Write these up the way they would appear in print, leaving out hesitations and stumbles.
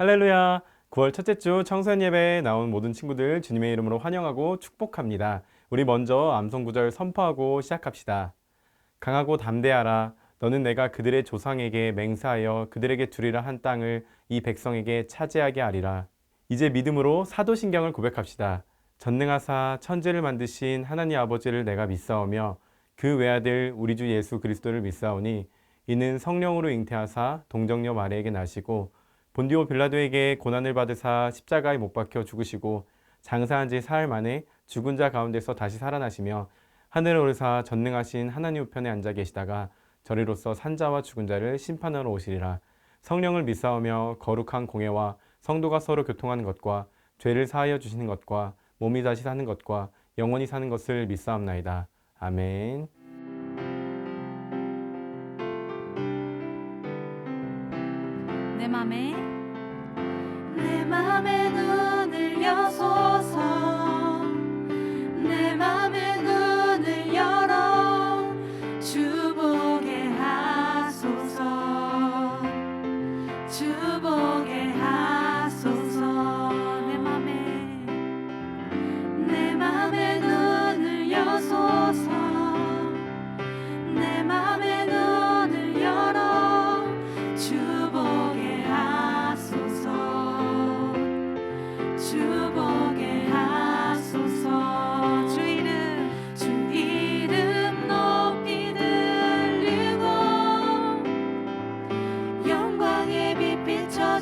할렐루야! 9월 첫째 주 청소년 예배에 나온 모든 친구들 주님의 이름으로 환영하고 축복합니다. 우리 먼저 암송 구절 선포하고 시작합시다. 강하고 담대하라. 너는 내가 그들의 조상에게 맹세하여 그들에게 주리라 한 땅을 이 백성에게 차지하게 하리라. 이제 믿음으로 사도신경을 고백합시다. 전능하사 천지를 만드신 하나님 아버지를 내가 믿사오며 그 외아들 우리 주 예수 그리스도를 믿사오니 이는 성령으로 잉태하사 동정녀 마리에게 나시고 본디오 빌라도에게 고난을 받으사 십자가에 못 박혀 죽으시고 장사한 지 사흘 만에 죽은 자 가운데서 다시 살아나시며 하늘에 오르사 전능하신 하나님 우편에 앉아 계시다가 저리로서 산자와 죽은 자를 심판하러 오시리라. 성령을 믿사오며 거룩한 공예와 성도가 서로 교통하는 것과 죄를 사하여 주시는 것과 몸이 다시 사는 것과 영원히 사는 것을 믿사옵나이다. 아멘. 내 맘에 눈을 여소서 내 맘에 눈을 열어 주보게 하소서 주보게 하소서 내 맘에 눈을 여소서 내 맘에 눈을 열어 주보게 하소서 주보게 하소서 주 이름 높이 들리고 영광의 빛 비춰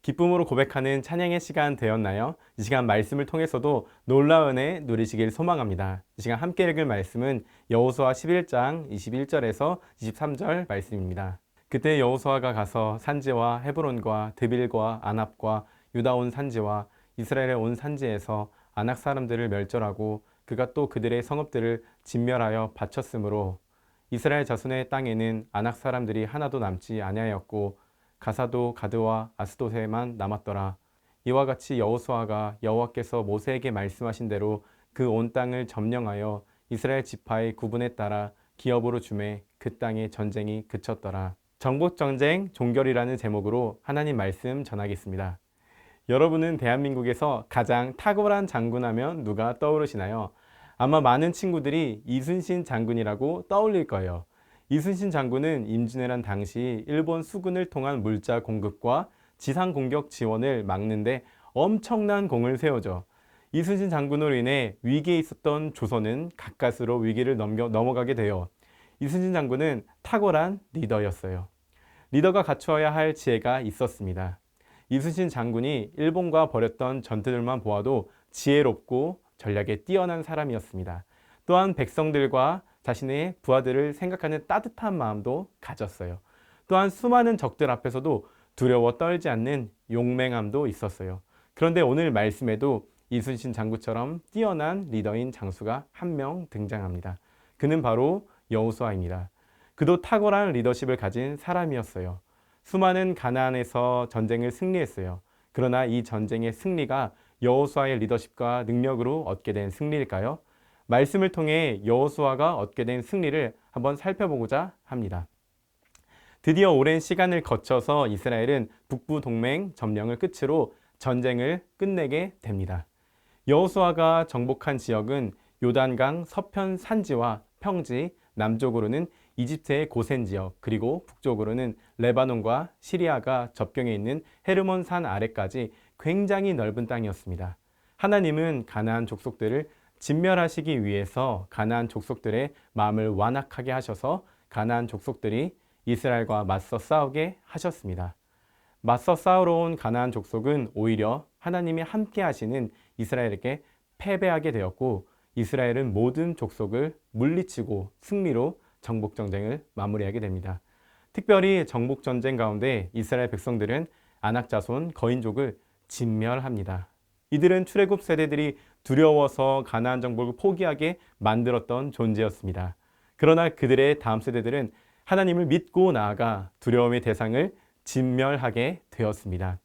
기쁨으로 고백하는 찬양의 시간 되었나요? 이 시간 말씀을 통해서도 놀라운 은혜 누리시길 소망합니다. 이 시간 함께 읽을 말씀은 여호수아 11장 21절에서 23절 말씀입니다. 그때 여호수아가 가서 산지와 헤브론과 드빌과 아납과 유다 온 산지와 이스라엘의 온 산지에서 아낙 사람들을 멸절하고 그가 또 그들의 성읍들을 진멸하여 바쳤으므로 이스라엘 자손의 땅에는 아낙 사람들이 하나도 남지 아니하였고 가사도 가드와 아스돗에만 남았더라. 이와 같이 여호수아가 여호와께서 모세에게 말씀하신 대로 그 온 땅을 점령하여 이스라엘 지파의 구분에 따라 기업으로 주매 그 땅의 전쟁이 그쳤더라. 정복전쟁 종결이라는 제목으로 하나님 말씀 전하겠습니다. 여러분은 대한민국에서 가장 탁월한 장군 하면 누가 떠오르시나요? 아마 많은 친구들이 이순신 장군이라고 떠올릴 거예요. 이순신 장군은 임진왜란 당시 일본 수군을 통한 물자 공급과 지상 공격 지원을 막는데 엄청난 공을 세우죠. 이순신 장군으로 인해 위기에 있었던 조선은 가까스로 위기를 넘어가게 돼요. 이순신 장군은 탁월한 리더였어요. 리더가 갖추어야 할 지혜가 있었습니다. 이순신 장군이 일본과 벌였던 전투들만 보아도 지혜롭고 전략에 뛰어난 사람이었습니다. 또한 백성들과 자신의 부하들을 생각하는 따뜻한 마음도 가졌어요. 또한 수많은 적들 앞에서도 두려워 떨지 않는 용맹함도 있었어요. 그런데 오늘 말씀에도 이순신 장군처럼 뛰어난 리더인 장수가 한 명 등장합니다. 그는 바로 여호수아입니다. 그도 탁월한 리더십을 가진 사람이었어요. 수많은 가나안에서 전쟁을 승리했어요. 그러나 이 전쟁의 승리가 여호수아의 리더십과 능력으로 얻게 된 승리일까요? 말씀을 통해 여호수아가 얻게 된 승리를 한번 살펴보고자 합니다. 드디어 오랜 시간을 거쳐서 이스라엘은 북부 동맹 점령을 끝으로 전쟁을 끝내게 됩니다. 여호수아가 정복한 지역은 요단강 서편 산지와 평지, 남쪽으로는 이집트의 고센 지역, 그리고 북쪽으로는 레바논과 시리아가 접경에 있는 헤르몬 산 아래까지 굉장히 넓은 땅이었습니다. 하나님은 가나안 족속들을 진멸하시기 위해서 가나안 족속들의 마음을 완악하게 하셔서 가나안 족속들이 이스라엘과 맞서 싸우게 하셨습니다. 맞서 싸우러 온 가나안 족속은 오히려 하나님이 함께 하시는 이스라엘에게 패배하게 되었고 이스라엘은 모든 족속을 물리치고 승리로 정복전쟁을 마무리하게 됩니다. 특별히 정복전쟁 가운데 이스라엘 백성들은 아낙 자손 거인족을 진멸합니다. 이들은 출애굽 세대들이 두려워서 가나안 정복을 포기하게 만들었던 존재였습니다. 그러나 그들의 다음 세대들은 하나님을 믿고 나아가 두려움의 대상을 진멸하게 되었습니다.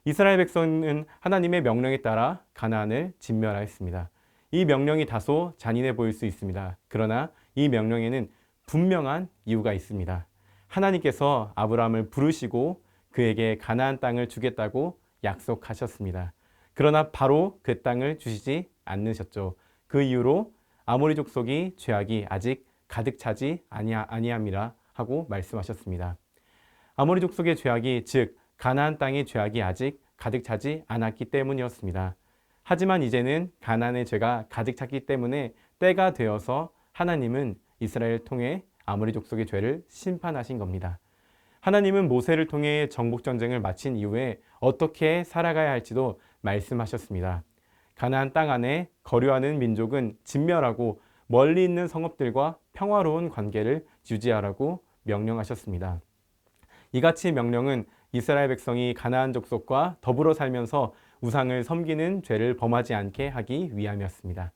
이스라엘 백성은 하나님의 명령에 따라 가나안을 진멸하였습니다. 이 명령이 다소 잔인해 보일 수 있습니다. 그러나 이 명령에는 분명한 이유가 있습니다. 하나님께서 아브라함을 부르시고 그에게 가나안 땅을 주겠다고 약속하셨습니다. 그러나 바로 그 땅을 주시지 않으셨죠. 그 이유로 아모리 족속이 죄악이 아직 가득 차지 아니함이라 하고 말씀하셨습니다. 아모리 족속의 죄악이 즉 가나안 땅의 죄악이 아직 가득 차지 않았기 때문이었습니다. 하지만 이제는 가나안의 죄가 가득 찼기 때문에 때가 되어서 하나님은 이스라엘을 통해 아모리 족속의 죄를 심판하신 겁니다. 하나님은 모세를 통해 정복전쟁을 마친 이후에 어떻게 살아가야 할지도 말씀하셨습니다. 가나안 땅 안에 거류하는 민족은 진멸하고 멀리 있는 성읍들과 평화로운 관계를 유지하라고 명령하셨습니다. 이같이 명령은 이스라엘 백성이 가나안 족속과 더불어 살면서 우상을 섬기는 죄를 범하지 않게 하기 위함이었습니다.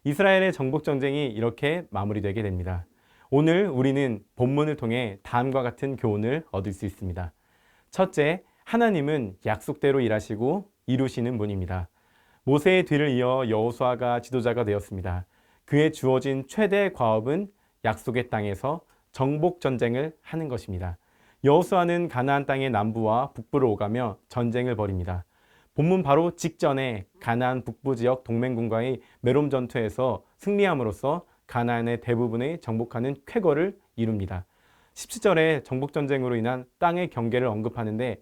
이스라엘의 정복전쟁이 이렇게 마무리되게 됩니다. 오늘 우리는 본문을 통해 다음과 같은 교훈을 얻을 수 있습니다. 첫째, 하나님은 약속대로 일하시고 이루시는 분입니다. 모세의 뒤를 이어 여호수아가 지도자가 되었습니다. 그에 주어진 최대 과업은 약속의 땅에서 정복전쟁을 하는 것입니다. 여호수아는 가나안 땅의 남부와 북부를 오가며 전쟁을 벌입니다. 본문 바로 직전에 가나안 북부 지역 동맹군과의 메롬 전투에서 승리함으로써 가나안의 대부분의 정복하는 쾌거를 이룹니다. 17절에 정복전쟁으로 인한 땅의 경계를 언급하는데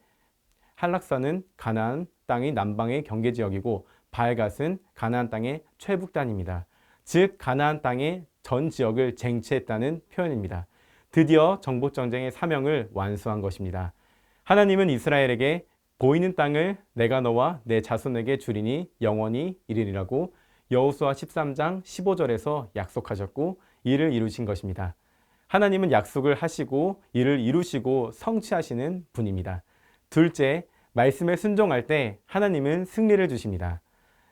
한락산은 가나안 땅의 남방의 경계지역이고 바알갓은 가나안 땅의 최북단입니다. 즉 가나안 땅의 전 지역을 쟁취했다는 표현입니다. 드디어 정복전쟁의 사명을 완수한 것입니다. 하나님은 이스라엘에게 보이는 땅을 내가 너와 내 자손에게 주리니 영원히 이르리라고 여호수아 13장 15절에서 약속하셨고 이를 이루신 것입니다. 하나님은 약속을 하시고 이를 이루시고 성취하시는 분입니다. 둘째, 말씀에 순종할 때 하나님은 승리를 주십니다.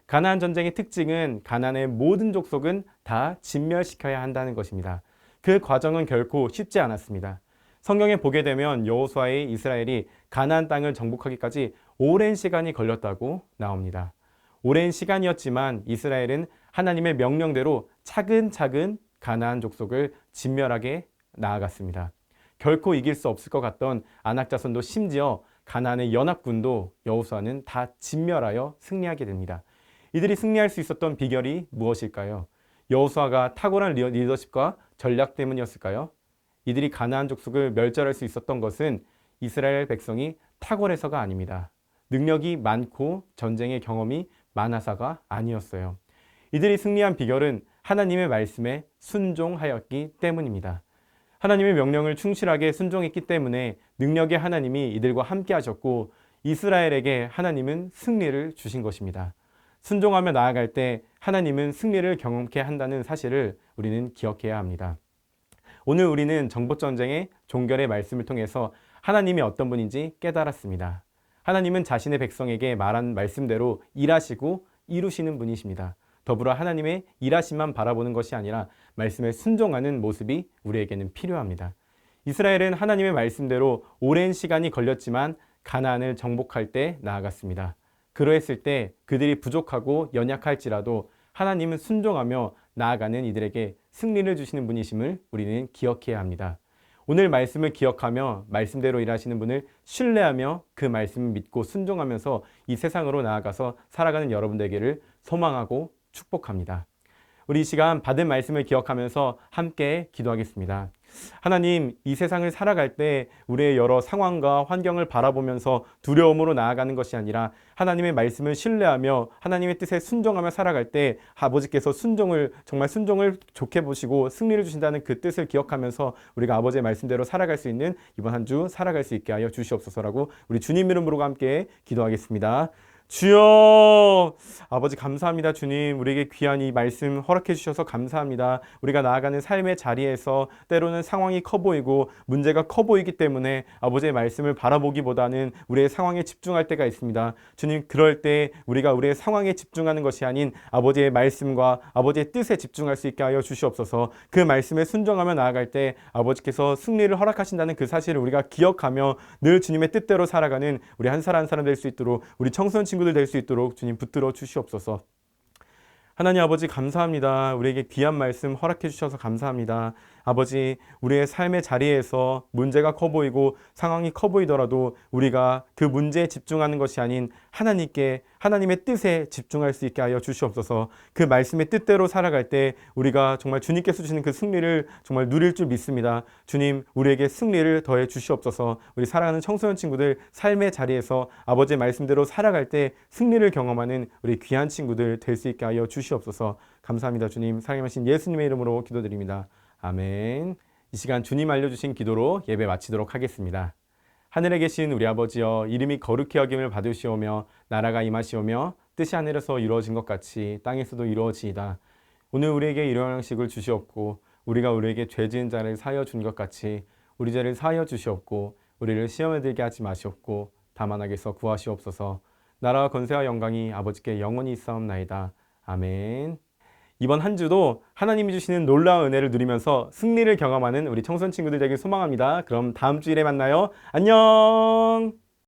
가나안 전쟁의 특징은 가나안의 모든 족속은 다 진멸시켜야 한다는 것입니다. 그 과정은 결코 쉽지 않았습니다. 성경에 보게 되면 여호수아의 이스라엘이 가나안 땅을 정복하기까지 오랜 시간이 걸렸다고 나옵니다. 오랜 시간이었지만 이스라엘은 하나님의 명령대로 차근차근 가나안 족속을 진멸하게 나아갔습니다. 결코 이길 수 없을 것 같던 아낙 자손도 심지어 가나안의 연합군도 여호수아는 다 진멸하여 승리하게 됩니다. 이들이 승리할 수 있었던 비결이 무엇일까요? 여호수아가 탁월한 리더십과 전략 때문이었을까요? 이들이 가나안 족속을 멸절할 수 있었던 것은 이스라엘 백성이 탁월해서가 아닙니다. 능력이 많고 전쟁의 경험이 많아서가 아니었어요. 이들이 승리한 비결은 하나님의 말씀에 순종하였기 때문입니다. 하나님의 명령을 충실하게 순종했기 때문에 능력의 하나님이 이들과 함께 하셨고 이스라엘에게 하나님은 승리를 주신 것입니다. 순종하며 나아갈 때 하나님은 승리를 경험케 한다는 사실을 우리는 기억해야 합니다. 오늘 우리는 정복전쟁의 종결의 말씀을 통해서 하나님이 어떤 분인지 깨달았습니다. 하나님은 자신의 백성에게 말한 말씀대로 일하시고 이루시는 분이십니다. 더불어 하나님의 일하심만 바라보는 것이 아니라 말씀에 순종하는 모습이 우리에게는 필요합니다. 이스라엘은 하나님의 말씀대로 오랜 시간이 걸렸지만 가나안을 정복할 때 나아갔습니다. 그러했을 때 그들이 부족하고 연약할지라도 하나님은 순종하며 나아가는 이들에게 승리를 주시는 분이심을 우리는 기억해야 합니다. 오늘 말씀을 기억하며 말씀대로 일하시는 분을 신뢰하며 그 말씀을 믿고 순종하면서 이 세상으로 나아가서 살아가는 여러분들에게를 소망하고 축복합니다. 우리 이 시간 받은 말씀을 기억하면서 함께 기도하겠습니다. 하나님, 이 세상을 살아갈 때 우리의 여러 상황과 환경을 바라보면서 두려움으로 나아가는 것이 아니라 하나님의 말씀을 신뢰하며 하나님의 뜻에 순종하며 살아갈 때 아버지께서 정말 순종을 좋게 보시고 승리를 주신다는 그 뜻을 기억하면서 우리가 아버지의 말씀대로 살아갈 수 있는 이번 한 주 살아갈 수 있게 하여 주시옵소서라고 우리 주님 이름으로 함께 기도하겠습니다. 주여, 아버지 감사합니다. 주님, 우리에게 귀한 이 말씀 허락해 주셔서 감사합니다. 우리가 나아가는 삶의 자리에서 때로는 상황이 커 보이고 문제가 커 보이기 때문에 아버지의 말씀을 바라보기보다는 우리의 상황에 집중할 때가 있습니다. 주님, 그럴 때 우리가 우리의 상황에 집중하는 것이 아닌 아버지의 말씀과 아버지의 뜻에 집중할 수 있게 하여 주시옵소서. 그 말씀에 순종하며 나아갈 때 아버지께서 승리를 허락하신다는 그 사실을 우리가 기억하며 늘 주님의 뜻대로 살아가는 우리 한 사람 한 사람 될 수 있도록 우리 청소년 친구들 될 수 있도록 주님 붙들어 주시옵소서. 하나님 아버지 감사합니다. 우리에게 귀한 말씀 허락해 주셔서 감사합니다. 아버지, 우리의 삶의 자리에서 문제가 커 보이고 상황이 커 보이더라도 우리가 그 문제에 집중하는 것이 아닌 하나님의 뜻에 집중할 수 있게 하여 주시옵소서. 그 말씀의 뜻대로 살아갈 때 우리가 정말 주님께서 주시는 그 승리를 정말 누릴 줄 믿습니다. 주님, 우리에게 승리를 더해 주시옵소서. 우리 사랑하는 청소년 친구들 삶의 자리에서 아버지의 말씀대로 살아갈 때 승리를 경험하는 우리 귀한 친구들 될 수 있게 하여 주시옵소서. 감사합니다. 주님, 사랑하신 예수님의 이름으로 기도드립니다. 아멘. 이 시간 주님 알려주신 기도로 예배 마치도록 하겠습니다. 하늘에 계신 우리 아버지여, 이름이 거룩히 여김을 받으시오며 나라가 임하시오며 뜻이 하늘에서 이루어진 것 같이 땅에서도 이루어지이다. 오늘 우리에게 일용할 양식을 주시옵고 우리가 우리에게 죄 지은 자를 사하여 준 것 같이 우리 죄를 사하여 주시옵고 우리를 시험에 들게 하지 마시옵고 다만 악에서 구하시옵소서. 나라와 권세와 영광이 아버지께 영원히 있사옵나이다. 아멘. 이번 한 주도 하나님이 주시는 놀라운 은혜를 누리면서 승리를 경험하는 우리 청소년 친구들 되길 소망합니다. 그럼 다음 주일에 만나요. 안녕.